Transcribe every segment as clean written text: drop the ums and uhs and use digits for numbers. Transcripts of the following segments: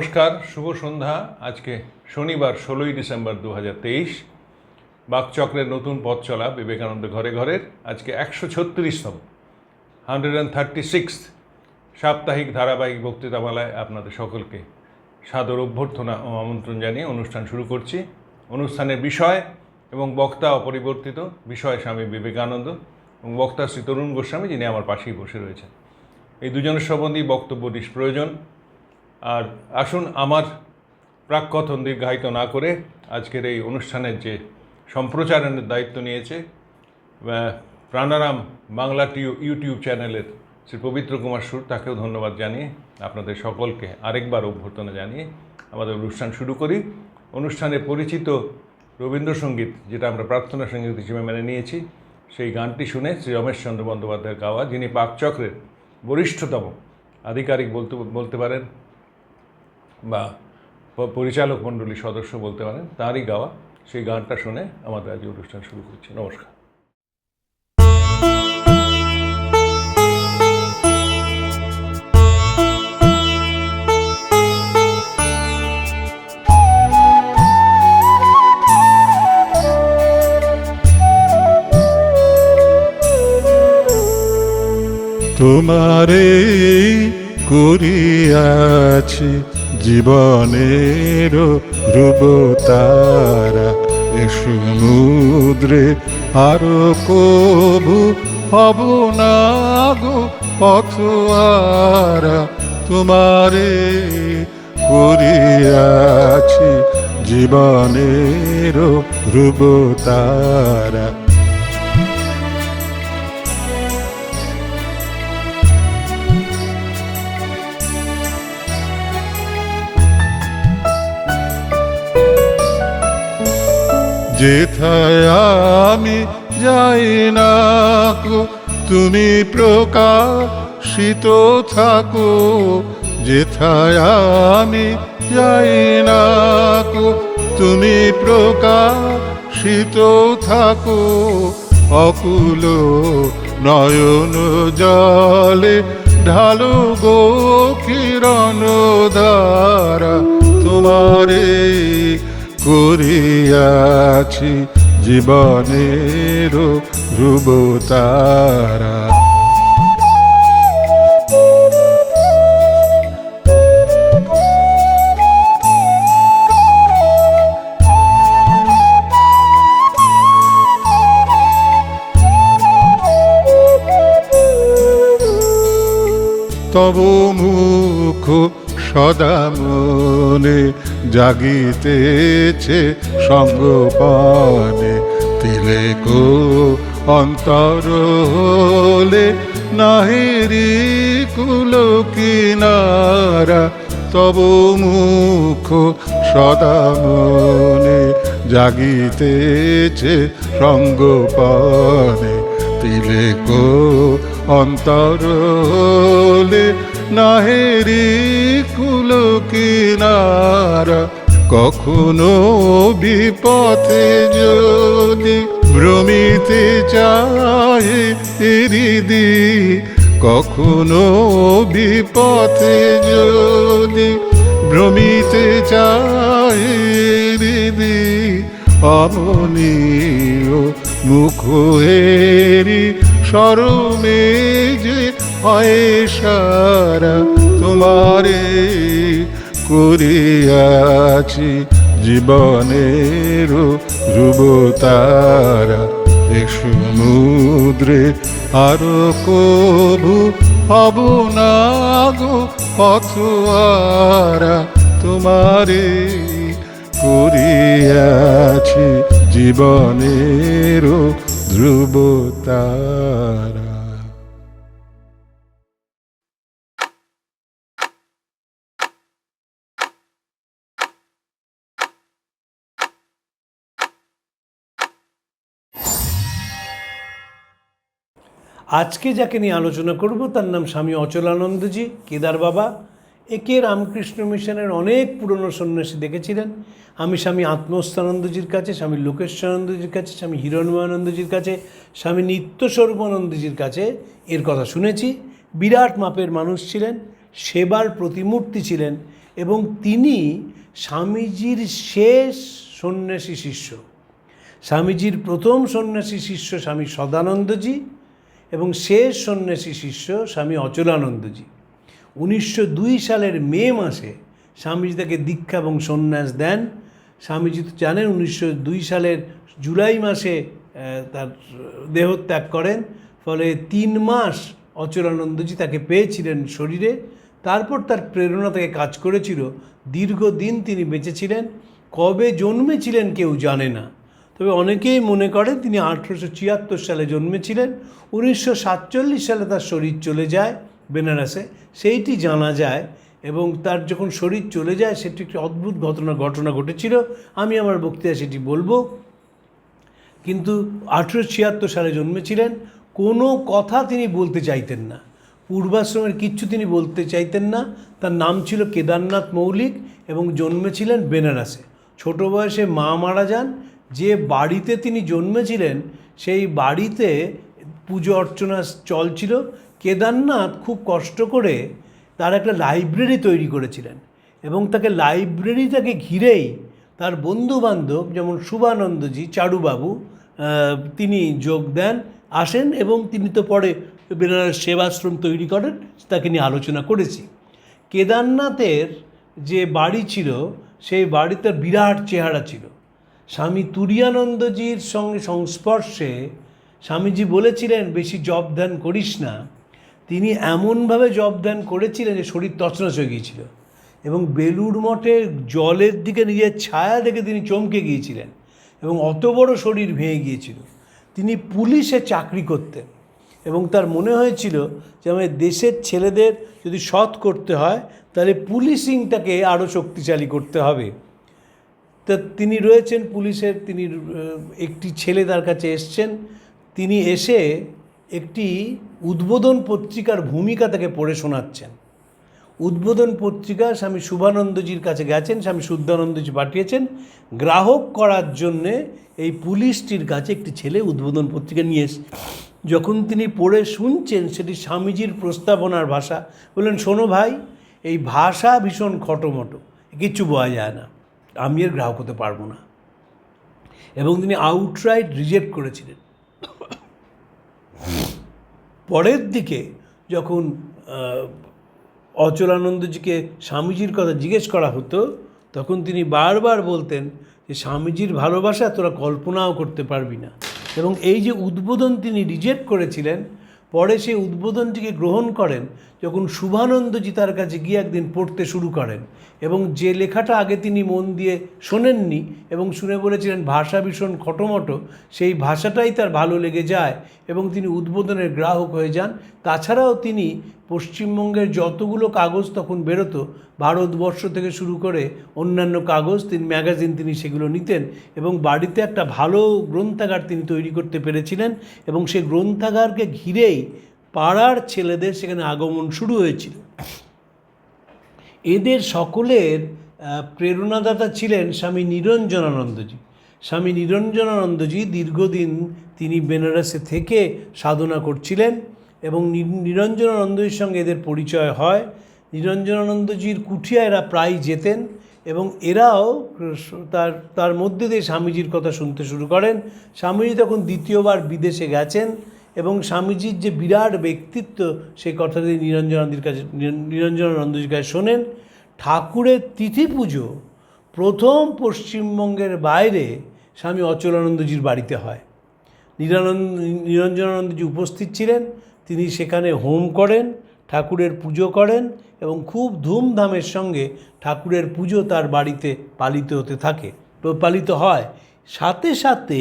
নমস্কার, শুভ সন্ধ্যা। আজকে শনিবার 16ই ডিসেম্বর 2023। বাকচক্রের নতুন পথ চলা বিবেকানন্দ ঘরে ঘরের আজকে 136তম 136th সাপ্তাহিক ধারাবাহিক বক্তৃতামালায় আপনাদের সকলকে সাদর অভ্যর্থনা ও আমন্ত্রণ জানিয়ে অনুষ্ঠান শুরু করছি। অনুষ্ঠানের বিষয় এবং বক্তা অপরিবর্তিত। বিষয় স্বামী বিবেকানন্দ এবং বক্তা শ্রী তরুণ গোস্বামী, যিনি আমার পাশেই বসে রয়েছেন। এই দুজনের সম্বন্ধেই বক্তব্য প্রয়োজন। আর আসুন, আমার প্রাককথন দীর্ঘায়িত না করে আজকের এই অনুষ্ঠানের যে সম্প্রচারণের দায়িত্ব নিয়েছে প্রাণারাম বাংলা ইউটিউব চ্যানেলের শ্রী পবিত্র কুমার সুর, তাকেও ধন্যবাদ জানিয়ে আপনাদের সকলকে আরেকবার অভ্যর্থনা জানিয়ে আমাদের অনুষ্ঠান শুরু করি। অনুষ্ঠানে পরিচিত রবীন্দ্রসঙ্গীত, যেটা আমরা প্রার্থনা সঙ্গীত হিসেবে মেনে নিয়েছি, সেই গানটি শুনে শ্রী রমেশচন্দ্র বন্দ্যোপাধ্যায়ের গাওয়া, যিনি বাকচক্রের বরিষ্ঠতম আধিকারিক বলতে পারেন বা পরিচালক মণ্ডলীর সদস্য বলতে পারেন, তারই গাওয়া সেই গানটা শুনে আমাদের আজ অনুষ্ঠান শুরু করছি। নমস্কার। তোমারে করিয়াছি জীবনের ধ্রুবতারা, এ সমুদ্রে আরো কবু হব না গো পথহারা। তোমারে করিয়াছি জীবনের ধ্রুবতারা। যেথায় আমি যাই না গো তুমি প্রকাশিত থাকো, যেথায় আমি যাই না গো তুমি প্রকাশিত থাকো। অকুল নয়ন জলে ঢালো গো কিরণ ধারা। তোমারে করিয়াছি জীবনের ধ্রুবতারা। তব মুখ সদা মনে জাগিতেছে সঙ্গপানে, তিলেকো অন্তর হলে নাহিরি কুল কিনারা। তব মুখ সদা মনে জাগিতেছে সঙ্গপানে, তিলেকো অন্তর হলে নাহেরি কুল কিনারা। কখনো বিপথে যদি ভ্রমিতে চাহে হৃদি, কখনো বিপথে যদি ভ্রমিতে চাহে হৃদি, অমনীয় মুখ হেরি শরমে যে হয় সারা। তোমারে করিয়াছি জীবনের ধ্রুবতারা, এ সমুদ্রে আরো কবু হব না গো পথহারা। তোমারে করিয়াছি জীবনের ধ্রুবতারা। আজকে যাকে নিয়ে আলোচনা করব তার নাম স্বামী অচলানন্দজি, কেদার বাবা। একে রামকৃষ্ণ মিশনের অনেক পুরনো সন্ন্যাসী দেখেছিলেন। আমি স্বামী আত্মস্থানন্দজির কাছে, স্বামী লোকেশ্বরানন্দজির কাছে, স্বামী হিরণময়ানন্দজির কাছে, স্বামী নিত্যস্বরূপানন্দজির কাছে এর কথা শুনেছি। বিরাট মাপের মানুষ ছিলেন, সেবার প্রতিমূর্তি ছিলেন এবং তিনি স্বামীজির শেষ সন্ন্যাসী শিষ্য। স্বামীজির প্রথম সন্ন্যাসী শিষ্য স্বামী সদানন্দজি এবং শেষ সন্ন্যাসী শিষ্য স্বামী অচলানন্দজি। 1902 সালের মে মাসে স্বামীজি তাকে দীক্ষা এবং সন্ন্যাস দেন। স্বামীজি তো জানেন 1902 সালের জুলাই মাসে তার দেহত্যাগ করেন, ফলে 3 মাস অচলানন্দজি তাকে পেয়েছিলেন শরীরে। তারপর তার প্রেরণা থেকে কাজ করেছিল। দীর্ঘদিন তিনি বেঁচেছিলেন। কবে জন্মেছিলেন কেউ জানে না, তবে অনেকেই মনে করেন তিনি 1876 সালে জন্মেছিলেন। 1947 সালে তার শরীর চলে যায় বেনারসে, সেইটি জানা যায়। এবং তার যখন শরীর চলে যায় সেটি একটি অদ্ভুত ঘটনা ঘটেছিল। আমি আমার বক্তৃতায় সেটি বলবো। কিন্তু 1876 সালে জন্মেছিলেন। কোনো কথা তিনি বলতে চাইতেন না, পূর্বাশ্রমের কিচ্ছু তিনি বলতে চাইতেন না। তার নাম ছিল কেদারনাথ মৌলিক এবং জন্মেছিলেন বেনারসে। ছোট বয়সে মা মারা যান। যে বাড়িতে তিনি জন্মেছিলেন সেই বাড়িতে পুজো অর্চনা চলছিল। কেদারনাথ খুব কষ্ট করে তার একটা লাইব্রেরি তৈরি করেছিলেন এবং তাকে লাইব্রেরিটাকে ঘিরেই তার বন্ধুবান্ধব যেমন শুভানন্দজি, চারুবাবু, তিনি যোগ দেন, আসেন এবং তিনি তো পরে বেনারস সেবাশ্রম তৈরি করেন। তাকে নিয়ে আলোচনা করেছি। কেদারনাথের যে বাড়ি ছিল সেই বাড়িতে বিরাট চেহারা ছিল। স্বামী তুরীয়ানন্দজির সঙ্গে সংস্পর্শে স্বামীজি বলেছিলেন বেশি জপ ধ্যান করিস না। তিনি এমনভাবে জপ ধ্যান করেছিলেন যে শরীর তছনছ হয়ে গিয়েছিল এবং বেলুড় মঠের জলের দিকে নিজের ছায়া দেখে তিনি চমকে গিয়েছিলেন এবং অত বড় শরীর ভেঙে গিয়েছিল। তিনি পুলিশে চাকরি করতেন এবং তার মনে হয়েছিল যে আমাদের দেশের ছেলেদের যদি সৎ করতে হয় তাহলে পুলিশিংটাকে আরও শক্তিশালী করতে হবে। তা তিনি রয়েছেন পুলিশের। তিনি একটি ছেলে তার কাছে এসছেন। তিনি এসে একটি উদ্বোধন পত্রিকার ভূমিকা তাকে পড়ে শোনাচ্ছেন। উদ্বোধন পত্রিকা স্বামী শুভানন্দজির কাছে গেছেন, স্বামী শুদ্ধানন্দজি পাঠিয়েছেন গ্রাহক করার জন্যে এই পুলিশটির কাছে একটি ছেলে উদ্বোধন পত্রিকা নিয়ে এসে যখন তিনি পড়ে শুনছেন সেটি স্বামীজির প্রস্তাবনার ভাষা। বললেন, শোনো ভাই, এই ভাষা ভীষণ খটোমটো, কিচ্ছু বোঝা যায় না, আমি এর গ্রাহক হতে পারবো না। এবং তিনি আউটরাইট রিজেক্ট করেছিলেন। পরের দিকে যখন অচলানন্দজিকে স্বামীজির কথা জিজ্ঞেস করা হতো তখন তিনি বারবার বলতেন যে স্বামীজির ভালোবাসা তোরা কল্পনাও করতে পারবি না। এবং এই যে উদ্বোধন তিনি রিজেক্ট করেছিলেন, পরে সেই উদ্বোধনটিকে গ্রহণ করেন যখন শুভানন্দজি তার কাছে গিয়ে একদিন পড়তে শুরু করেন এবং যে লেখাটা আগে তিনি মন দিয়ে শোনেননি এবং শুনে বলেছিলেন ভাষা ভীষণ খটোমটো, সেই ভাষাটাই তার ভালো লেগে যায় এবং তিনি উদ্বোধনের গ্রাহক হয়ে যান। তাছাড়াও তিনি পশ্চিমবঙ্গের যতগুলো কাগজ তখন বেরোতো, ভারতবর্ষ থেকে শুরু করে অন্যান্য কাগজ, তিনি ম্যাগাজিন, তিনি সেগুলো নিতেন এবং বাড়িতে একটা ভালো গ্রন্থাগার তিনি তৈরি করতে পেরেছিলেন এবং সেই গ্রন্থাগারকে ঘিরেই পাড়ার ছেলেদের সেখানে আগমন শুরু হয়েছিল। এদের সকলের প্রেরণাদাতা ছিলেন স্বামী নিরঞ্জনানন্দজি। স্বামী নিরঞ্জনানন্দজি দীর্ঘদিন তিনি বেনারসে থেকে সাধনা করছিলেন এবং নিরঞ্জনানন্দজির সঙ্গে এদের পরিচয় হয়। নিরঞ্জনানন্দজির কুঠিয়া এরা প্রায় যেতেন এবং এরাও তার মধ্যে দিয়ে স্বামীজির কথা শুনতে শুরু করেন। স্বামীজি তখন দ্বিতীয়বার বিদেশে গেছেন এবং স্বামীজির যে বিরাট ব্যক্তিত্ব সেই কথাটি নিরঞ্জনানন্দজির কাছে শোনেন। ঠাকুরের তিথি পুজো প্রথম পশ্চিমবঙ্গের বাইরে স্বামী অচলানন্দজির বাড়িতে হয়। নিরঞ্জনানন্দজি উপস্থিত ছিলেন। তিনি সেখানে হোম করেন, ঠাকুরের পুজো করেন এবং খুব ধুমধামের সঙ্গে ঠাকুরের পুজো তার বাড়িতে পালিত হয়। সাথে সাথে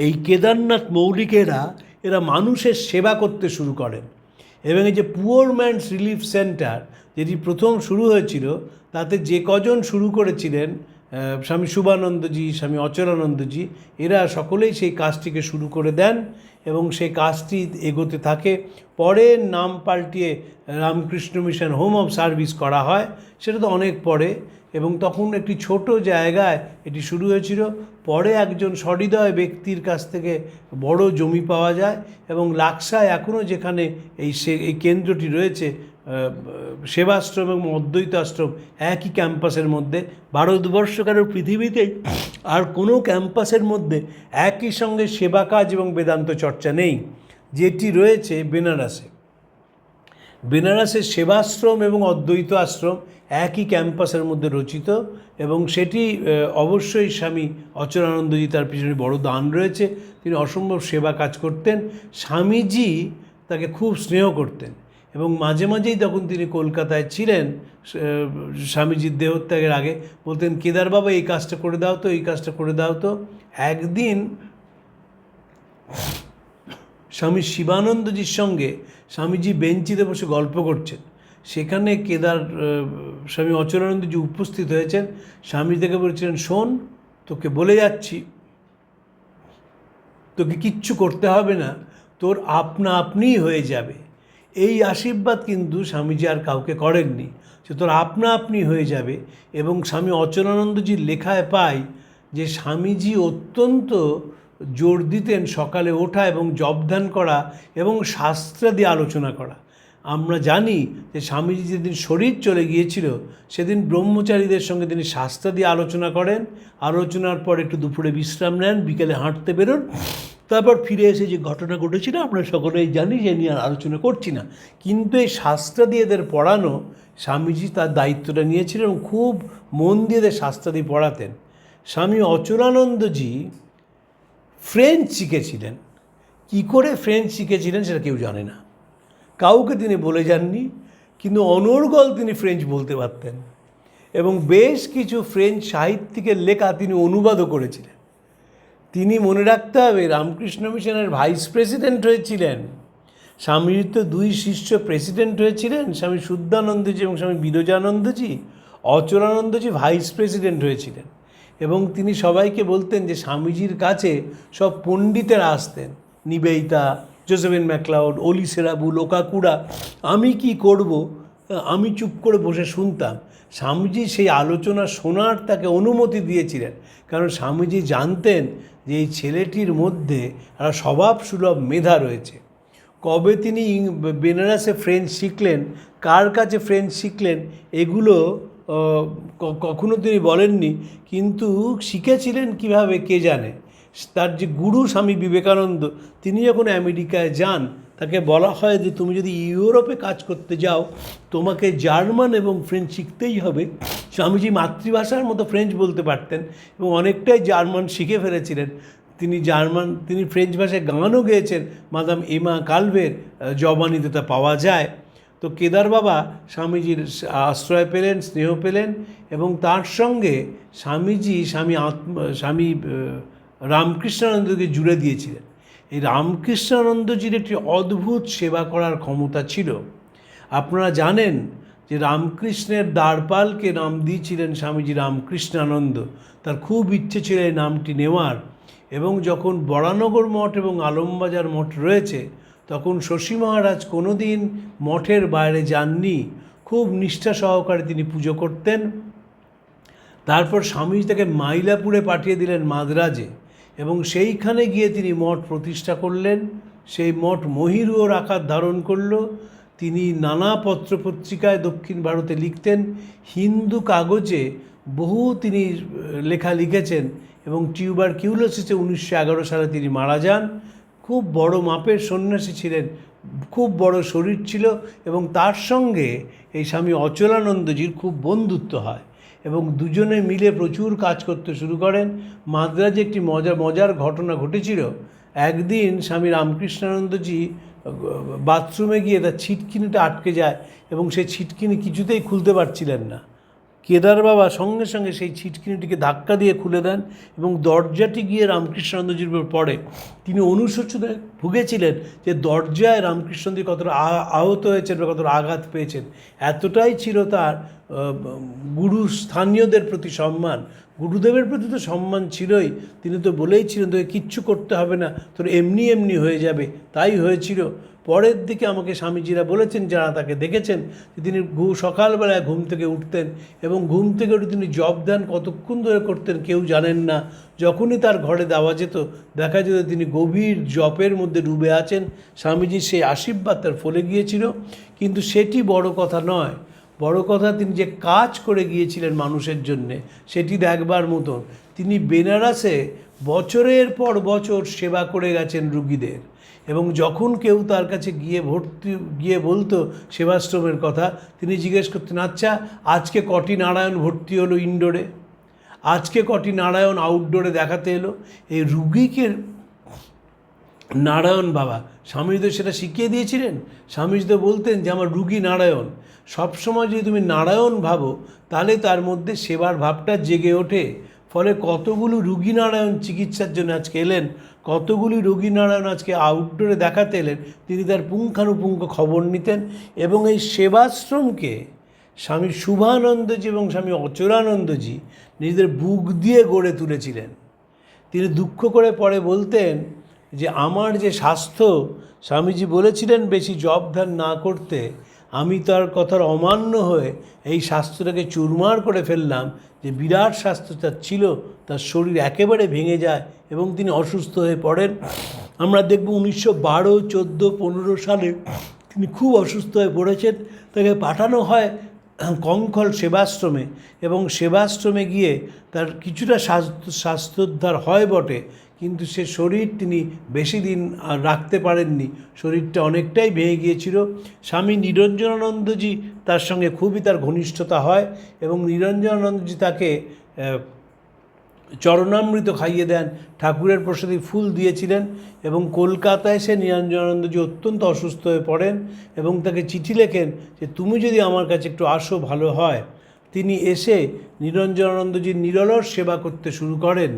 এই কেদারনাথ মৌলিকেরা এরা মানুষের সেবা করতে শুরু করেন এবং এই যে পুয়ার ম্যানস রিলিফ সেন্টার যেটি প্রথম শুরু হয়েছিল তাতে যে কজন শুরু করেছিলেন স্বামী শুভানন্দজি, স্বামী অচলানন্দজি, এরা সকলেই সেই কাজটিকে শুরু করে দেন এবং সেই কাজটি এগোতে থাকে। পরে নাম পাল্টিয়ে Ramakrishna mission home of service করা হয়, সেটা তো অনেক পরে, এবং তখন একটি ছোট জায়গায় এটি শুরু হয়েছিল। পরে একজন সহৃদয় ব্যক্তির কাছ থেকে বড় জমি পাওয়া যায় এবং লাকসায় এখনও যেখানে এই কেন্দ্রটি রয়েছে সেবাশ্রম এবং অদ্বৈত আশ্রম একই ক্যাম্পাসের মধ্যে। ভারতবর্ষ কারো পৃথিবীতে আর কোনো ক্যাম্পাসের মধ্যে একই সঙ্গে সেবা কাজ এবং বেদান্ত চর্চা নেই, যেটি রয়েছে বেনারসে। বেনারসের সেবাশ্রম এবং অদ্বৈত আশ্রম একই ক্যাম্পাসের মধ্যে রচিত, এবং সেটি অবশ্যই স্বামী অচলানন্দজি, তার পিছনে বড় দান রয়েছে। তিনি অসম্ভব সেবা কাজ করতেন। স্বামীজি তাকে খুব স্নেহ করতেন, এবং মাঝে মাঝেই তখন তিনি কলকাতায় ছিলেন স্বামীজির দেহত্যাগের আগে বলতেন, কেদার বাবা এই কাজটা করে দাও তো, এই কাজটা করে দাও তো। একদিন স্বামী শিবানন্দজির সঙ্গে স্বামীজি বেঞ্চিতে বসে গল্প করছেন, সেখানে স্বামী অচলানন্দজি উপস্থিত হয়েছেন। স্বামী থেকে বলছিলেন, শোন, তোকে বলে যাচ্ছি, তোকে কিচ্ছু করতে হবে না, তোর আপনা আপনিই হয়ে যাবে। এই আশীর্বাদ কিন্তু স্বামীজি আর কাউকে করেননি, যে তোর আপনা আপনি হয়ে যাবে। এবং স্বামী অচলানন্দজির লেখায় পাই যে স্বামীজি অত্যন্ত জোর দিতেন সকালে ওঠা এবং জপ ধ্যান করা এবং শাস্ত্রাদি আলোচনা করা। আমরা জানি যে স্বামীজি যেদিন শরীর চলে গিয়েছিল সেদিন ব্রহ্মচারীদের সঙ্গে তিনি শাস্ত্রাদি আলোচনা করেন, আলোচনার পর একটু দুপুরে বিশ্রাম নেন, বিকেলে হাঁটতে বেরোন, তারপর ফিরে এসে যে ঘটনা ঘটেছিল আমরা সকলেই জানি, যে নিয়ে আর আলোচনা করছি না। কিন্তু এই শাস্ত্রাদি এদের পড়ানো, স্বামীজি তার দায়িত্বটা নিয়েছিলেন এবং খুব মন দিয়ে এদের শাস্ত্রাদি পড়াতেন। স্বামী অচলানন্দজি ফ্রেঞ্চ শিখেছিলেন। কী করে ফ্রেঞ্চ শিখেছিলেন সেটা কেউ জানে না, কাউকে তিনি বলে যাননি, কিন্তু অনর্গল তিনি ফ্রেঞ্চ বলতে পারতেন, এবং বেশ কিছু ফ্রেঞ্চ সাহিত্যিকের লেখা তিনি অনুবাদও করেছিলেন। তিনি, মনে রাখতে হবে, রামকৃষ্ণ মিশনের ভাইস প্রেসিডেন্ট হয়েছিলেন। স্বামীর তো দুই শিষ্য প্রেসিডেন্ট হয়েছিলেন, স্বামী শুদ্ধানন্দজি এবং স্বামী বিরজানন্দজি। অচলানন্দজি ভাইস প্রেসিডেন্ট হয়েছিলেন, এবং তিনি সবাইকে বলতেন যে স্বামীজির কাছে সব পণ্ডিতেরা আসতেন, নিবেদিতা, জোসেফিন ম্যাকলাউড, ওলি সেরাবু, লোকাকুড়া। আমি কি করব, আমি চুপ করে বসে শুনতাম। স্বামীজি সেই আলোচনা শোনার তাকে অনুমতি দিয়েছিলেন, কারণ স্বামীজি জানতেন যে এই ছেলেটির মধ্যে একটা স্বভাবসুলভ মেধা রয়েছে। কবে তিনি বেনারসে ফ্রেঞ্চ শিখলেন, কার কাছে ফ্রেঞ্চ শিখলেন, এগুলো কখনো তিনি বলেননি, কিন্তু শিখেছিলেন কিভাবে কে জানে। তার যে গুরু স্বামী বিবেকানন্দ, তিনি যখন আমেরিকায় যান, তাকে বলা হয় যে তুমি যদি ইউরোপে কাজ করতে যাও তোমাকে জার্মান এবং ফ্রেঞ্চ শিখতেই হবে। স্বামীজি মাতৃভাষার মতো ফ্রেঞ্চ বলতে পারতেন এবং অনেকটাই জার্মান শিখে ফেলেছিলেন। তিনি ফ্রেঞ্চ ভাষায় গানও গেয়েছেন, মাদাম এমা কালভের জবানিতে তা পাওয়া যায়। তো কেদার বাবা স্বামীজির আশ্রয় পেলেন, স্নেহ পেলেন, এবং তার সঙ্গে স্বামী রামকৃষ্ণানন্দকে জুড়ে দিয়েছিলেন। এই রামকৃষ্ণানন্দজির একটি অদ্ভুত সেবা করার ক্ষমতা ছিল। আপনারা জানেন যে রামকৃষ্ণের দ্বারপালকে নাম দিয়েছিলেন স্বামীজি রামকৃষ্ণানন্দ। তার খুব ইচ্ছে ছিল এই নামটি নেওয়ার, এবং যখন বরানগর মঠ এবং আলমবাজার মঠ রয়েছে তখন শশী মহারাজ কোনো দিন মঠের বাইরে যাননি, খুব নিষ্ঠা সহকারে তিনি পুজো করতেন। তারপর স্বামীজি তাকে মাইলাপুরে পাঠিয়ে দিলেন, মাদ্রাজে, এবং সেইখানে গিয়ে তিনি মঠ প্রতিষ্ঠা করলেন। সেই মঠ মহিরুহর আকার ধারণ করল। তিনি নানা পত্রপত্রিকায় দক্ষিণ ভারতে লিখতেন, হিন্দু কাগজে বহু তিনি লেখা লিখেছেন, এবং টিউবারকিউলোসিসে 1911 সালে তিনি মারা যান। খুব বড় মাপের সন্ন্যাসী ছিলেন, খুব বড় শরীর ছিল, এবং তার সঙ্গে এই স্বামী অচলানন্দজির খুব বন্ধুত্ব হয় এবং দুজনে মিলে প্রচুর কাজ করতে শুরু করেন। মাদ্রাজে একটি মজার ঘটনা ঘটেছিল। একদিন স্বামী রামকৃষ্ণানন্দজি বাথরুমে গিয়ে তার ছিটকিনিটা আটকে যায় এবং সেই ছিটকিনি কিছুতেই খুলতে পারছিলেন না। কেদার বাবা সঙ্গে সঙ্গে সেই ছিটকিনিটিকে ধাক্কা দিয়ে খুলে দেন এবং দরজাটি গিয়ে রামকৃষ্ণানন্দজির উপর পড়ে। তিনি অনুশোচনায় ভুগেছিলেন যে দরজায় রামকৃষ্ণজি কতটা আহত হয়েছেন বা কতটা আঘাত পেয়েছেন। এতটাই ছিল তার স্থানীয়দের প্রতি সম্মান, গুরুদেবের প্রতি তো সম্মান ছিলই। তিনি তো বলেইছিলেন তোকে কিচ্ছু করতে হবে না, তোর এমনি হয়ে যাবে। তাই হয়েছিল। পরের দিকে আমাকে স্বামীজিরা বলেছেন, যারা তাকে দেখেছেন, যে তিনি সকালবেলায় ঘুম থেকে উঠতেন এবং ঘুম থেকে উঠে তিনি জপ ধ্যান কতক্ষণ ধরে করতেন কেউ জানেন না। যখনই তার ঘরে দেওয়া যেত, দেখা যেত তিনি গভীর জপের মধ্যে ডুবে আছেন। স্বামীজির সেই আশীর্বাদ তার ফলে গিয়েছিল। কিন্তু সেটি বড় কথা নয়, বড় কথা তিনি যে কাজ করে গিয়েছিলেন মানুষের জন্যে, সেটি দেখবার মতন। তিনি বেনারসে বছরের পর বছর সেবা করে গেছেন রুগীদের, এবং যখন কেউ তার কাছে গিয়ে বলতো সেবাশ্রমের কথা, তিনি জিজ্ঞেস করতেন, আচ্ছা আজকে কটি নারায়ণ ভর্তি হলো ইনডোরে, আজকে কটি নারায়ণ আউটডোরে দেখাতে এলো। এই রুগীকে নারায়ণ বাবা স্বামীজি তো সেটা শিখিয়ে দিয়েছিলেন। স্বামীজি তো বলতেন যে আমার রুগী নারায়ণ। সবসময় যদি তুমি নারায়ণ ভাবো, তাহলে তার মধ্যে সেবার ভাবটা জেগে ওঠে। ফলে কতগুলো রুগী নারায়ণ চিকিৎসার জন্য আজকে এলেন, কতগুলি রোগী নারায়ণ আজকে আউটডোরে দেখাতে এলেন, তিনি তার পুঙ্খানুপুঙ্খ খবর নিতেন। এবং এই সেবাশ্রমকে স্বামী শুভানন্দজি এবং স্বামী অচলানন্দজি নিজেদের বুক দিয়ে গড়ে তুলেছিলেন। তিনি দুঃখ করে পরে বলতেন যে আমার যে স্বাস্থ্য, স্বামীজি বলেছিলেন বেশি জপ ধ্যান না করতে, আমি তার কথার অমান্য হয়ে এই স্বাস্থ্যটাকে চুরমার করে ফেললাম। যে বিরাট স্বাস্থ্য তার ছিল, তার শরীর একেবারে ভেঙে যায় এবং তিনি অসুস্থ হয়ে পড়েন। আমরা দেখব 1912, 14, 15 সালে তিনি খুব অসুস্থ হয়ে পড়েছেন। তাকে পাঠানো হয় কঙ্খল সেবাশ্রমে, এবং সেবাশ্রমে গিয়ে তার কিছুটা স্বাস্থ্যোদ্ধার হয় বটে, কিন্তু সে শরীর তিনি বেশি দিন আর রাখতে পারেননি। শরীরটা অনেকটাই ভেঙে গিয়েছিল। স্বামী নিরঞ্জনানন্দজি তার সঙ্গে খুবই তার ঘনিষ্ঠতা হয়, এবং নিরঞ্জনানন্দজি তাকে চরণামৃত খাইয়ে দেন, ঠাকুরের প্রসাদে ফুল দিয়েছিলেন। এবং কলকাতায় এসে নিরঞ্জনানন্দজি অত্যন্ত অসুস্থ হয়ে পড়েন এবং তাকে চিঠি লেখেন যে তুমি যদি আমার কাছে একটু আসো ভালো হয়। তিনি এসে নিরঞ্জনানন্দজির নিরলস সেবা করতে শুরু করেন,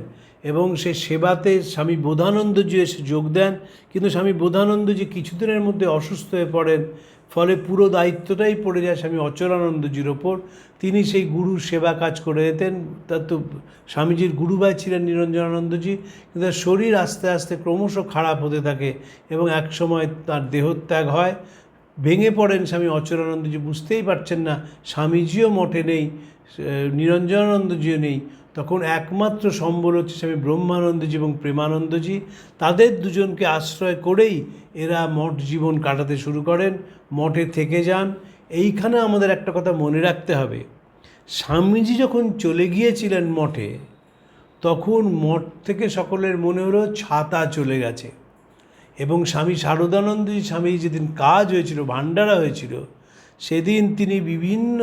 এবং সে সেবাতে স্বামী বোধানন্দজি এসে যোগ দেন। কিন্তু স্বামী বোধানন্দজি কিছুদিনের মধ্যে অসুস্থ হয়ে পড়েন। ফলে পুরো দায়িত্বটাই পড়ে যায় স্বামী অচলানন্দজির ওপর। তিনি সেই গুরুর সেবা কাজ করে যেতেন। তার তো স্বামীজির গুরুভাই ছিলেন নিরঞ্জনানন্দজি, কিন্তু তার শরীর আস্তে আস্তে ক্রমশ খারাপ হতে থাকে এবং একসময় তার দেহত্যাগ হয়। ভেঙে পড়েন স্বামী অচলানন্দজি, বুঝতেই পারছেন না স্বামীজিও মঠে নেই, নিরঞ্জনানন্দজিও নেই। তখন একমাত্র সম্বল হচ্ছে স্বামী ব্রহ্মানন্দজি এবং প্রেমানন্দজি। তাদের দুজনকে আশ্রয় করেই এরা মঠ জীবন কাটাতে শুরু করেন, মঠে থেকে যান। এইখানে আমাদের একটা কথা মনে রাখতে হবে, স্বামীজি যখন চলে গিয়েছিলেন মঠে, তখন মঠ থেকে সকলের মনে হলো ছাতা চলে গেছে। এবং স্বামী শারদানন্দজি, স্বামীজি যেদিন কাজ হয়েছিল, ভান্ডারা হয়েছিল, সেদিন তিনি বিভিন্ন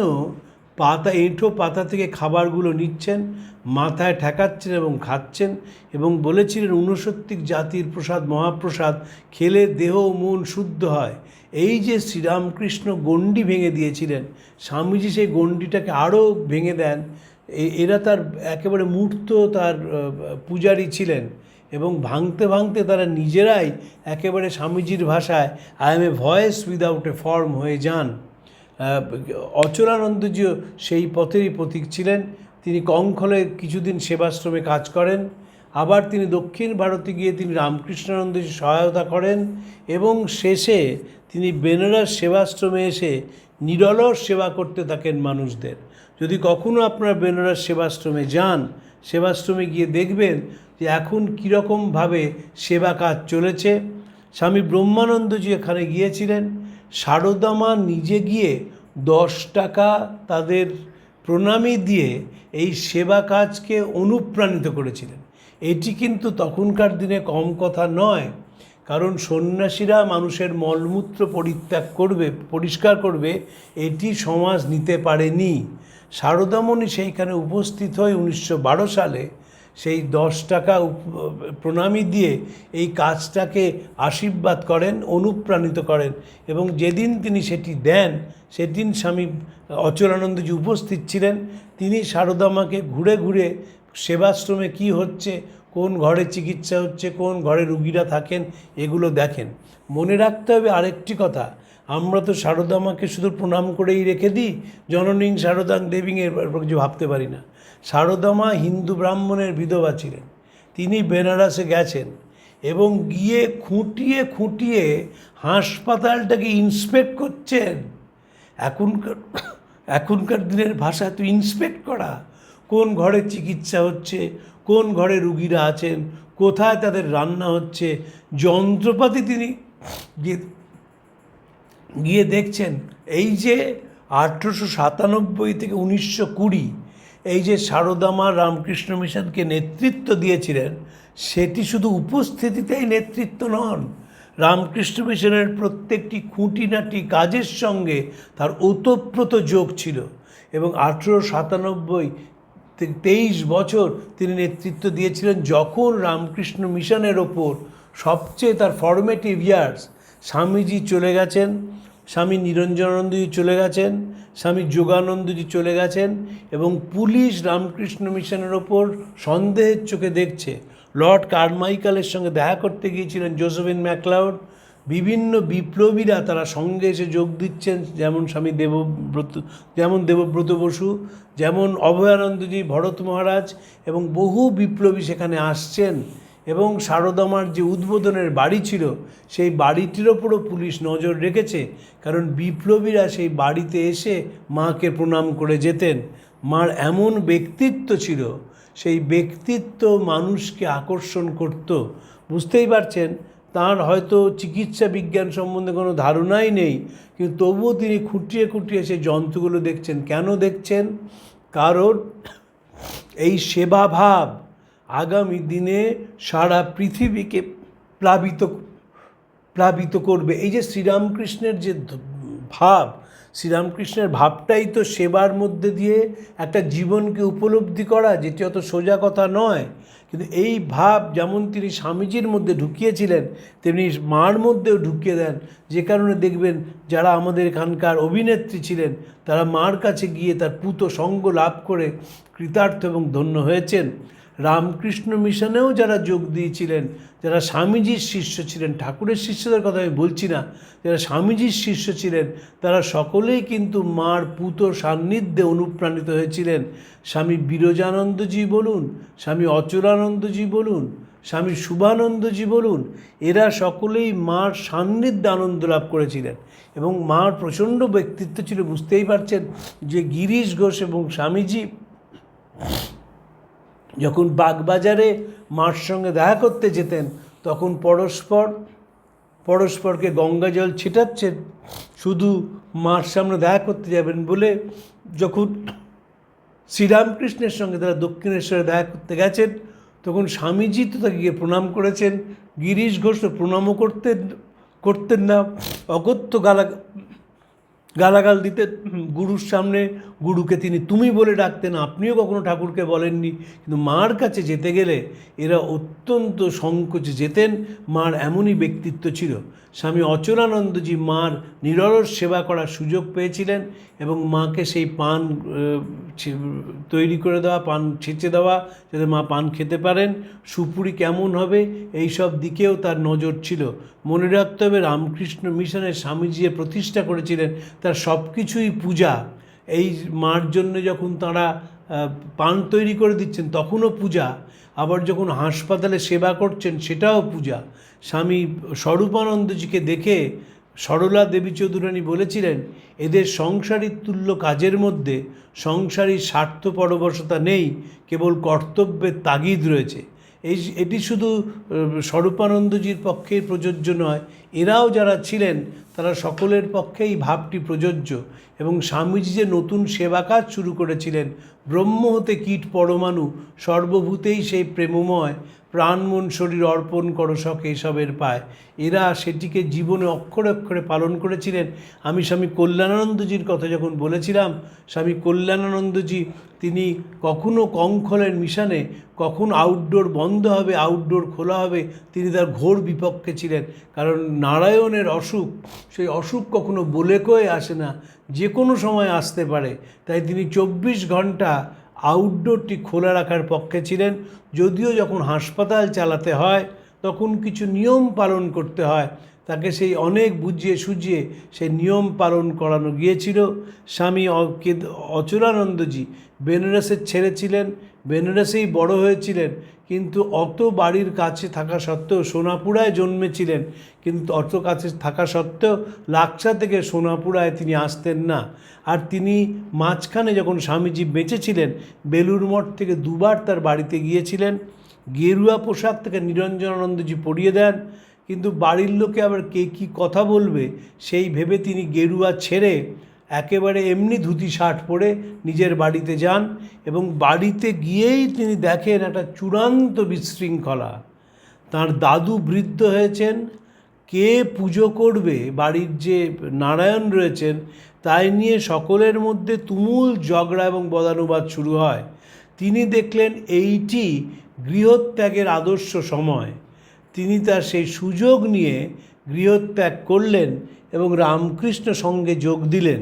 এঁঠো পাতা থেকে খাবারগুলো নিচ্ছেন, মাথায় ঠেকাচ্ছেন এবং খাচ্ছেন, এবং বলেছিলেন 69 জাতির প্রসাদ মহাপ্রসাদ খেলে দেহ মন শুদ্ধ হয়। এই যে শ্রীরামকৃষ্ণ গণ্ডি ভেঙে দিয়েছিলেন, স্বামীজি সেই গণ্ডিটাকে আরও ভেঙে দেন। এরা তার একেবারে মূর্ত তার পূজারী ছিলেন, এবং ভাঙতে ভাঙতে তারা নিজেরাই একেবারে স্বামীজির ভাষায় I M A voice without a form হয়ে যান। অচলানন্দজিও সেই পথেরই প্রতীক ছিলেন। তিনি কঙ্খলে কিছুদিন সেবাশ্রমে কাজ করেন, আবার তিনি দক্ষিণ ভারতে গিয়ে তিনি রামকৃষ্ণানন্দজি সহায়তা করেন, এবং শেষে তিনি বেনারস সেবাশ্রমে এসে নিরলস সেবা করতে থাকেন মানুষদের। যদি কখনও আপনারা বেনারস সেবাশ্রমে যান, সেবাশ্রমে গিয়ে দেখবেন যে এখন কীরকমভাবে সেবা কাজ চলেছে। স্বামী ব্রহ্মানন্দজি এখানে গিয়েছিলেন, সারদা মা নিজে গিয়ে 10 টাকা তাদের প্রণামী দিয়ে এই সেবা কাজকে অনুপ্রাণিত করেছিলেন। এটি কিন্তু তখনকার দিনে কম কথা নয়, কারণ সন্ন্যাসীরা মানুষের মলমূত্র পরিষ্কার করবে, এটি সমাজ নিতে পারেনি। সারদামণি সেইখানে উপস্থিত হয়ে 1912 সালে সেই 10 টাকা প্রণামী দিয়ে এই কাজটাকে আশীর্বাদ করেন, অনুপ্রাণিত করেন, এবং যেদিন তিনি সেটি দেন সেদিন স্বামী অচলানন্দজি উপস্থিত ছিলেন। তিনি সারদামাকে ঘুরে ঘুরে সেবাশ্রমে কি হচ্ছে, কোন ঘরে চিকিৎসা হচ্ছে, কোন ঘরে রুগীরা থাকেন, এগুলো দেখেন। মনে রাখতে হবে আরেকটি কথা, আমরা তো সারদামাকে শুধু প্রণাম করেই রেখে দিই, জননীং শারদাং দেবীং এর কিছু ভাবতে পারি না। সারদামা হিন্দু ব্রাহ্মণের বিধবা ছিলেন, তিনি বেনারসে গেছেন এবং গিয়ে খুঁটিয়ে খুঁটিয়ে হাসপাতালটাকে ইন্সপেক্ট করছেন। এখনকার দিনের ভাষা তো ইন্সপেক্ট করা, কোন ঘরে চিকিৎসা হচ্ছে, কোন ঘরে রুগীরা আছেন, কোথায় তাদের রান্না হচ্ছে, যন্ত্রপাতি তিনি গিয়ে দেখছেন। এই যে 1897 থেকে 1920 এই যে সারদামা রামকৃষ্ণ মিশনকে নেতৃত্ব দিয়েছিলেন, সেটি শুধু উপস্থিতিতেই নেতৃত্ব নন, রামকৃষ্ণ মিশনের প্রত্যেকটি খুঁটিনাটি কাজের সঙ্গে তার ওতপ্রোত যোগ ছিল। এবং 1897 থেকে 23 বছর তিনি নেতৃত্ব দিয়েছিলেন, যখন রামকৃষ্ণ মিশনের ওপর সবচেয়ে তার ফরমেটিভ ইয়ার্স। স্বামীজি চলে গেছেন, স্বামী নিরঞ্জনানন্দজি চলে গেছেন, স্বামী যোগানন্দজি চলে গেছেন, এবং পুলিশ রামকৃষ্ণ মিশনের ওপর সন্দেহের চোখে দেখছে। লর্ড কারমাইকেলের সঙ্গে দেখা করতে গিয়েছিলেন জোসেফিন ম্যাকলাউড। বিভিন্ন বিপ্লবীরা তারা সঙ্গে এসে যোগ দিচ্ছেন, যেমন দেবব্রত বসু, যেমন অভয়ানন্দজি, ভরত মহারাজ, এবং বহু বিপ্লবী সেখানে আসছেন। এবং সারদামার যে উদ্বোধনের বাড়ি ছিল, সেই বাড়িটির ওপরও পুলিশ নজর রেখেছে, কারণ বিপ্লবীরা সেই বাড়িতে এসে মাকে প্রণাম করে যেতেন। মার এমন ব্যক্তিত্ব ছিল, সেই ব্যক্তিত্ব মানুষকে আকর্ষণ করত। বুঝতেই পারছেন, তার হয়তো চিকিৎসা বিজ্ঞান সম্বন্ধে কোনো ধারণাই নেই, কিন্তু তবুও তিনি খুঁটিয়ে খুঁটিয়ে সেই যন্ত্রগুলো দেখছেন। কেন দেখছেন? কারণ এই সেবাভাব আগামী দিনে সারা পৃথিবীকে প্লাবিত করবে। এই যে শ্রীরামকৃষ্ণের যে ভাব, শ্রীরামকৃষ্ণের ভাবটাই তো সেবার মধ্যে দিয়ে একটা জীবনকে উপলব্ধি করা, যেটি অত সোজা কথা নয়। কিন্তু এই ভাব যেমন তিনি স্বামীজির মধ্যে ঢুকিয়েছিলেন, তেমনি মার মধ্যেও ঢুকিয়ে দেন। যে কারণে দেখবেন যারা আমাদের এখানকার অভিনেত্রী ছিলেন, তারা মার কাছে গিয়ে তার পূত সঙ্গ লাভ করে কৃতার্থ এবং ধন্য হয়েছেন। রামকৃষ্ণ মিশনেও যারা যোগ দিয়েছিলেন, যারা স্বামীজির শিষ্য ছিলেন, ঠাকুরের শিষ্যদের কথা আমি বলছি না, যারা স্বামীজির শিষ্য ছিলেন, তারা সকলেই কিন্তু মার পূত সান্নিধ্যে অনুপ্রাণিত হয়েছিলেন। স্বামী বিরজানন্দজি বলুন, স্বামী অচলানন্দজি বলুন, স্বামী শুভানন্দজি বলুন, এরা সকলেই মার সান্নিধ্যে আনন্দ লাভ করেছিলেন। এবং মার প্রচণ্ড ব্যক্তিত্ব ছিল। বুঝতেই পারছেন যে গিরিশ ঘোষ এবং স্বামীজি যখন বাগবাজারে মার সঙ্গে দেখা করতে যেতেন, তখন পরস্পরকে গঙ্গা জল ছিটাচ্ছেন, শুধু মার সামনে দেখা করতে যাবেন বলে। যখন শ্রীরামকৃষ্ণের সঙ্গে তারা দক্ষিণেশ্বরে দেখা করতে গেছেন, তখন স্বামীজি তো তাকে গিয়ে প্রণাম করেছেন, গিরিশ ঘোষ প্রণামও করতেন না, অগত্য গালাগাল দিতেন গুরুর সামনে। গুরুকে তিনি তুমি বলে ডাকতেন, আপনিও কখনো ঠাকুরকে বলেননি। কিন্তু মার কাছে যেতে গেলে এরা অত্যন্ত সংকোচে যেতেন। মার এমনই ব্যক্তিত্ব ছিল। স্বামী অচলানন্দজি মার নিরলস সেবা করার সুযোগ পেয়েছিলেন, এবং মাকে সেই পান তৈরি করে দেওয়া, পান ছেঁচে দেওয়া, যাতে মা পান খেতে পারেন, সুপুরি কেমন হবে, এই সব দিকেও তার নজর ছিল। মনে রাখতে হবে, রামকৃষ্ণ মিশনের স্বামীজি যে প্রতিষ্ঠা করেছিলেন, তার সব কিছুই পূজা। এই মার জন্য যখন তাঁরা পান তৈরি করে দিচ্ছেন, তখনও পূজা। আবার যখন হাসপাতালে সেবা করছেন, সেটাও পূজা। স্বামী স্বরূপানন্দজিকে দেখে সরলা দেবী চৌধুরানী বলেছিলেন, এদের সংসারী তুল্য কাজের মধ্যে সংসারী স্বার্থপরবশতা নেই, কেবল কর্তব্যের তাগিদ রয়েছে। এটি শুধু স্বরূপানন্দজির পক্ষেই প্রযোজ্য নয়, এরাও যারা ছিলেন তারা সকলের পক্ষেই ভাবটি প্রযোজ্য। এবং স্বামীজি যে নতুন সেবা কাজ শুরু করেছিলেন, ব্রহ্ম হতে কীট পরমাণু, সর্বভূতেই সেই প্রেমময়, প্রাণ মন শরীর অর্পণ করো সখ এসবের পায়, এরা সেটিকে জীবনে অক্ষরে অক্ষরে পালন করেছিলেন। আমি স্বামী কল্যাণানন্দজির কথা যখন বলেছিলাম, স্বামী কল্যাণানন্দজি তিনি কখনো কঙ্খলের মিশনে, কখন আউটডোর বন্ধ হবে, আউটডোর খোলা হবে, তিনি তার ঘোর বিপক্ষে ছিলেন। কারণ নারায়ণের অসুখ, সেই অসুখ কখনো বলে কয়ে আসে না, যে কোনো সময় আসতে পারে। তাই তিনি 24 ঘন্টা আউটডোরটি খোলা রাখার পক্ষে ছিলেন। যদিও যখন হাসপাতাল চালাতে হয়, তখন কিছু নিয়ম পালন করতে হয়, তাকে সেই অনেক বুঝিয়ে সুঝিয়ে সেই নিয়ম পালন করানো গিয়েছিল। স্বামী অচলানন্দজি বেনারসের ছেলে ছিলেন, বেনারসেই বড় হয়েছিলেন, কিন্তু অত বাড়ির কাছে থাকা সত্ত্বেও, সোনাপুরায় জন্মেছিলেন, কিন্তু অত কাছে থাকা সত্ত্বেও লাকসা থেকে সোনাপুরায় তিনি আসতেন না। আর তিনি মাঝখানে যখন স্বামীজি বেঁচে ছিলেন, বেলুর মঠ থেকে দুবার তার বাড়িতে গিয়েছিলেন। গেরুয়া পোশাক থেকে নিরঞ্জনানন্দজি পরিয়ে দেন, কিন্তু বাড়ির লোকে আবার কে কী কথা বলবে সেই ভেবে তিনি গেরুয়া ছেড়ে একেবারে এমনি ধুতি শার্ট পরে নিজের বাড়িতে যান, এবং বাড়িতে গিয়েই তিনি দেখেন একটা চূড়ান্ত বিশৃঙ্খলা। তার দাদু বৃদ্ধ হয়েছেন, কে পুজো করবে, বাড়ির যে নারায়ণ রয়েছেন তাই নিয়ে সকলের মধ্যে তুমুল ঝগড়া এবং বদানুবাদ শুরু হয়। তিনি দেখলেন এইটি গৃহত্যাগের আদর্শ সময়। তিনি তার সেই সুযোগ নিয়ে গৃহত্যাগ করলেন এবং রামকৃষ্ণ সঙ্গে যোগ দিলেন।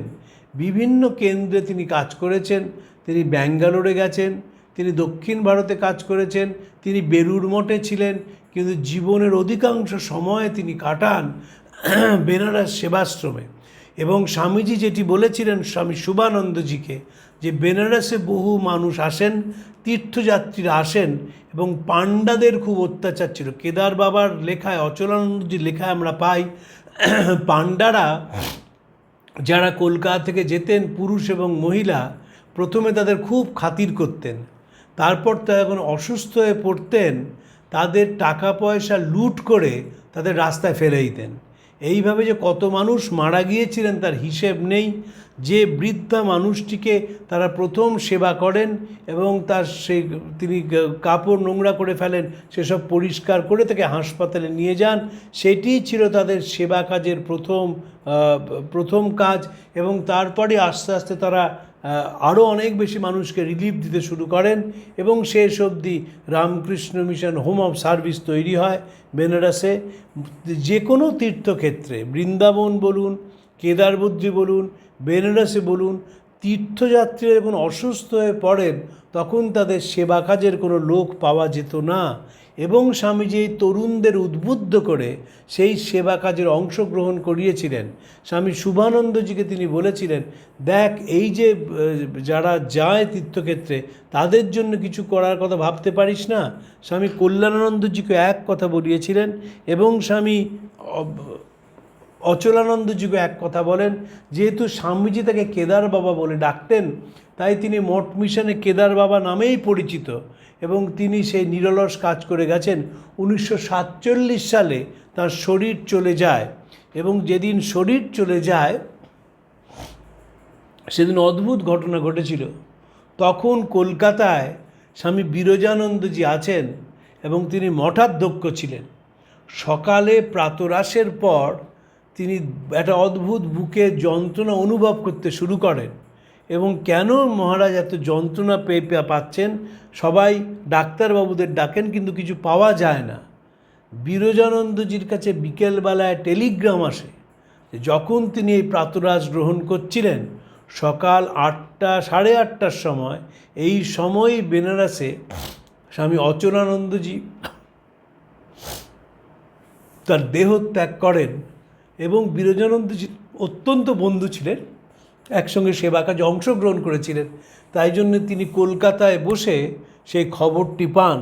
বিভিন্ন কেন্দ্রে তিনি কাজ করেছেন, তিনি ব্যাঙ্গালোরে গেছেন, তিনি দক্ষিণ ভারতে কাজ করেছেন, তিনি বেলুড় মঠে ছিলেন, কিন্তু জীবনের অধিকাংশ সময় তিনি কাটান বেনারস সেবাশ্রমে। এবং স্বামীজি যেটি বলেছিলেন স্বামী শুভানন্দজিকে, যে বেনারসে বহু মানুষ আসেন, তীর্থযাত্রীরা আসেন, এবং পাণ্ডাদের খুব অত্যাচার ছিল। কেদার বাবার লেখায়, অচলানন্দজির লেখায় আমরা পাই, পাণ্ডারা যারা কলকাতা থেকে যেতেন, পুরুষ এবং মহিলা, প্রথমে তাদের খুব খাতির করতেন, তারপর তারা যখন অসুস্থ হয়ে পড়তেন তাদের টাকা পয়সা লুট করে তাদের রাস্তায় ফেলে দিতেন। এইভাবে যে কত মানুষ মারা গিয়েছিলেন তার হিসেব নেই। যে বৃদ্ধা মানুষটিকে তারা প্রথম সেবা করেন এবং তার তিনি কাপড় নোংরা করে ফেলেন, সেসব পরিষ্কার করে তাকে হাসপাতালে নিয়ে যান, সেটিই ছিল তাদের সেবা কাজের প্রথম কাজ। এবং তারপরে আস্তে আস্তে তারা আরও অনেক বেশি মানুষকে রিলিফ দিতে শুরু করেন, এবং শেষ অবধি Ramakrishna mission home of service তৈরি হয় বেনারসে। যে কোনো তীর্থক্ষেত্রে, বৃন্দাবন বলুন, কেদারবদ্রী বলুন, বেনারসে বলুন, তীর্থযাত্রীরা যখন অসুস্থ হয়ে পড়েন তখন তাদের সেবা কাজের কোনো লোক পাওয়া যেত না, এবং স্বামীজি এই তরুণদের উদ্বুদ্ধ করে সেই সেবা কাজের অংশগ্রহণ করিয়েছিলেন। স্বামী শুভানন্দজিকে তিনি বলেছিলেন, দেখ, এই যে যারা যায় তীর্থক্ষেত্রে তাদের জন্য কিছু করার কথা ভাবতে পারিস না? স্বামী কল্যাণানন্দজিকে এক কথা বলিয়েছিলেন, এবং স্বামী অচলানন্দজিকে এক কথা বলেন। যেহেতু স্বামীজি তাকে কেদার বাবা বলে ডাকতেন, তাই তিনি মঠ মিশনে কেদার বাবা নামেই পরিচিত, এবং তিনি সেই নিরলস কাজ করে গেছেন। 1947 সালে তার শরীর চলে যায়, এবং যেদিন শরীর চলে যায় সেদিন অদ্ভুত ঘটনা ঘটেছিল। তখন কলকাতায় স্বামী বিরজানন্দজি আছেন, এবং তিনি মঠাধ্যক্ষ ছিলেন। সকালে প্রাতরাশের পর তিনি একটা অদ্ভুত বুকে যন্ত্রণা অনুভব করতে শুরু করেন, এবং কেন মহারাজ এত যন্ত্রণা পাচ্ছেন, সবাই ডাক্তারবাবুদের ডাকেন কিন্তু কিছু পাওয়া যায় না। বিরজানন্দজির কাছে বিকেলবেলায় টেলিগ্রাম আসে, যখন তিনি এই প্রাতরাশ গ্রহণ করছিলেন সকাল 8টা, 8:30টার সময়, এই সময় বেনারসে স্বামী অচলানন্দজি তার দেহ ত্যাগ করেন। এবং বিরজানন্দজি অত্যন্ত বন্ধু ছিলেন, একসঙ্গে সেবা কাজে অংশগ্রহণ করেছিলেন, তাই জন্য তিনি কলকাতায় বসে সেই খবরটি পান।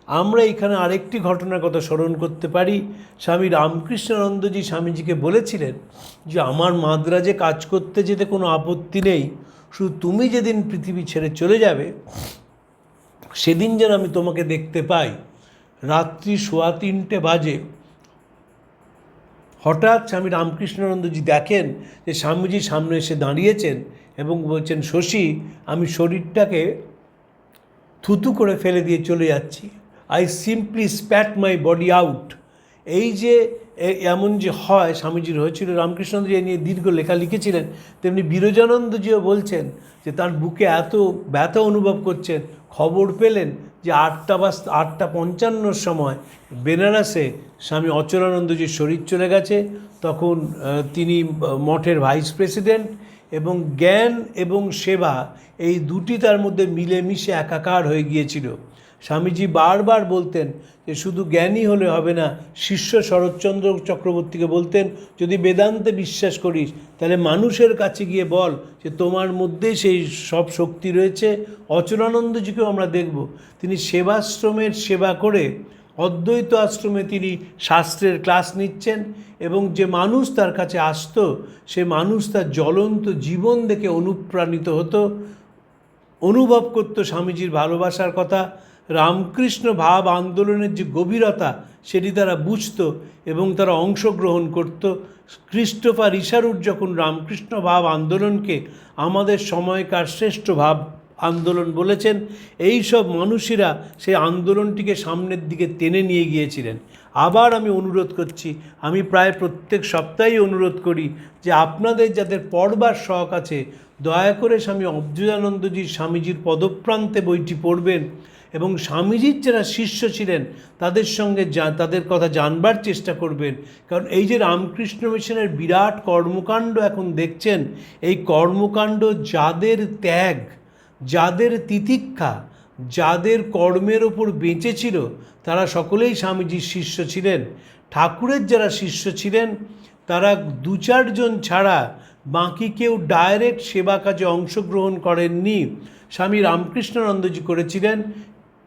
আমরা এখানে আরেকটি ঘটনার কথা স্মরণ করতে পারি। স্বামী রামকৃষ্ণানন্দজি স্বামীজিকে বলেছিলেন যে আমার মাদ্রাজে কাজ করতে যেতে কোনো আপত্তি নেই, শুধু তুমি যেদিন পৃথিবী ছেড়ে চলে যাবে সেদিন যেন আমি তোমাকে দেখতে পাই। রাত্রি 3:15 বাজে হঠাৎ স্বামী রামকৃষ্ণানন্দজি দেখেন যে স্বামীজি সামনে এসে দাঁড়িয়েছেন এবং বলছেন, শশী, আমি শরীরটাকে থুতু করে ফেলে দিয়ে চলে যাচ্ছি। I simply spat my body out. এই যে এমন যে হয়, স্বামীজির হয়েছিল। রামকৃষ্ণানন্দজি এ নিয়ে দীর্ঘ লেখা লিখেছিলেন। তেমনি বিরজানন্দজিও বলছেন যে তার বুকে এত ব্যথা অনুভব করছেন। খবর পেলেন যে 8:55 সময় বেনারসে স্বামী অচলানন্দজির শরীর চলে গেছে। তখন তিনি মঠের ভাইস প্রেসিডেন্ট, এবং জ্ঞান এবং সেবা এই দুটি তার মধ্যে মিলেমিশে একাকার হয়ে গিয়েছিল। স্বামীজি বারবার বলতেন যে শুধু জ্ঞানী হলে হবে না। শিষ্য শরৎচন্দ্র চক্রবর্তীকে বলতেন, যদি বেদান্তে বিশ্বাস করিস তাহলে মানুষের কাছে গিয়ে বল যে তোমার মধ্যে সেই সব শক্তি রয়েছে। অচলানন্দজিকেও আমরা দেখব, তিনি সেবাশ্রমের সেবা করে অদ্বৈত আশ্রমে তিনি শাস্ত্রের ক্লাস নিচ্ছেন, এবং যে মানুষ তার কাছে আসতো সে মানুষ তার জ্বলন্ত জীবন দেখে অনুপ্রাণিত হতো, অনুভব করত স্বামীজির ভালোবাসার কথা। রামকৃষ্ণ ভাব আন্দোলনের যে গভীরতা সেটি তারা বুঝত এবং তারা অংশগ্রহণ করত। ক্রিস্টোফার ইশারুট যখন রামকৃষ্ণ ভাব আন্দোলনকে আমাদের সময়কার শ্রেষ্ঠ ভাব আন্দোলন বলেছেন, এই সব মানুষেরা সেই আন্দোলনটিকে সামনের দিকে টেনে নিয়ে গিয়েছিলেন। আবার আমি অনুরোধ করছি, আমি প্রায় প্রত্যেক সপ্তাহেই অনুরোধ করি যে আপনাদের যাদের পড়বার শখ আছে দয়া করে স্বামী অবধূতানন্দজির স্বামীজির পদপ্রান্তে বইটি পড়বেন, এবং স্বামীজির যারা শিষ্য ছিলেন তাদের সঙ্গে তাদের কথা জানবার চেষ্টা করবেন। কারণ এই যে রামকৃষ্ণ মিশনের বিরাট কর্মকাণ্ড এখন দেখছেন, এই কর্মকাণ্ড যাদের ত্যাগ, যাদের তিতিক্ষা, যাদের কর্মের ওপর বেঁচে ছিল তারা সকলেই স্বামীজির শিষ্য ছিলেন। ঠাকুরের যারা শিষ্য ছিলেন তারা 2-4 জন ছাড়া বাকি কেউ ডাইরেক্ট সেবা কাজে অংশগ্রহণ করেননি। স্বামী রামকৃষ্ণানন্দজি করেছিলেন,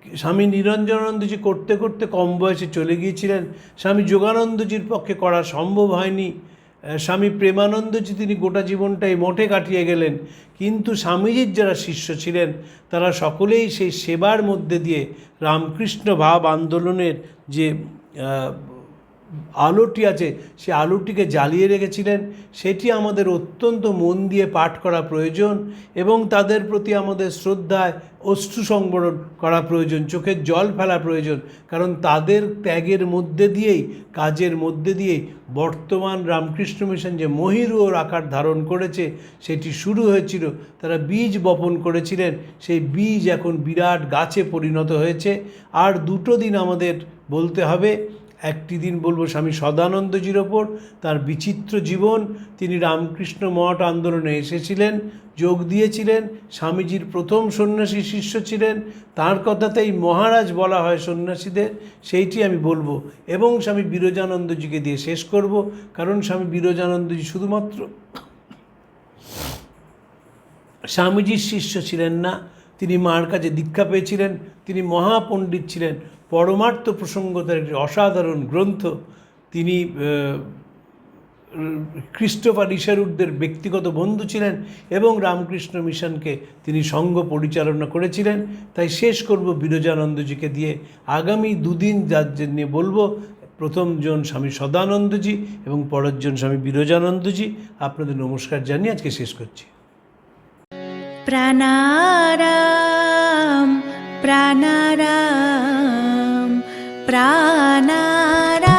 স্বামী নিরঞ্জনানন্দজি করতে করতে কম বয়সে চলে গিয়েছিলেন, স্বামী যোগানন্দজির পক্ষে করা সম্ভব হয়নি, স্বামী প্রেমানন্দজি তিনি গোটা জীবনটাই মঠে কাটিয়ে গেলেন। কিন্তু স্বামীজির যারা শিষ্য ছিলেন তারা সকলেই সেই সেবার মধ্যে দিয়ে রামকৃষ্ণ ভাব আন্দোলনের যে আলোটি আছে সে আলোটিকে জ্বালিয়ে রেখেছিলেন। সেটি আমাদের অত্যন্ত মন দিয়ে পাঠ করা প্রয়োজন এবং তাদের প্রতি আমাদের শ্রদ্ধায় অশ্রু সংবরণ করা প্রয়োজন, চোখের জল ফেলা প্রয়োজন। কারণ তাদের ত্যাগের মধ্যে দিয়েই, কাজের মধ্যে দিয়েই বর্তমান রামকৃষ্ণ মিশন যে মহীরুহর আকার ধারণ করেছে সেটি শুরু হয়েছিল। তারা বীজ বপন করেছিলেন, সেই বীজ এখন বিরাট গাছে পরিণত হয়েছে। আর 2টো দিন আমাদের বলতে হবে। একটি দিন বলবো স্বামী সদানন্দজির ওপর, তার বিচিত্র জীবন। তিনি রামকৃষ্ণ মঠ আন্দোলনে এসেছিলেন, যোগ দিয়েছিলেন, স্বামীজির প্রথম সন্ন্যাসী শিষ্য ছিলেন, তার কথাতেই মহারাজ বলা হয় সন্ন্যাসীদের, সেইটি আমি বলবো। এবং স্বামী বিরজানন্দজিকে দিয়ে শেষ করব, কারণ স্বামী বিরজানন্দজি শুধুমাত্র স্বামীজির শিষ্য ছিলেন না, তিনি মার কাছে দীক্ষা পেয়েছিলেন, তিনি মহাপণ্ডিত ছিলেন। পরমার্থ প্রসঙ্গ তার একটি অসাধারণ গ্রন্থ। তিনি ক্রিস্টোফার ইশারুটদের ব্যক্তিগত বন্ধু ছিলেন এবং রামকৃষ্ণ মিশনকে তিনি সঙ্গ পরিচালনা করেছিলেন। তাই শেষ করব বিরজানন্দজিকে দিয়ে। আগামী 2 দিন যার জন্য বলবো, প্রথমজন স্বামী সদানন্দজি এবং পরের জন স্বামী বিরজানন্দজি। আপনাদের নমস্কার জানিয়ে আজকে শেষ করছি। প্রাণারাম প্রাণারাম প্রাণারাম।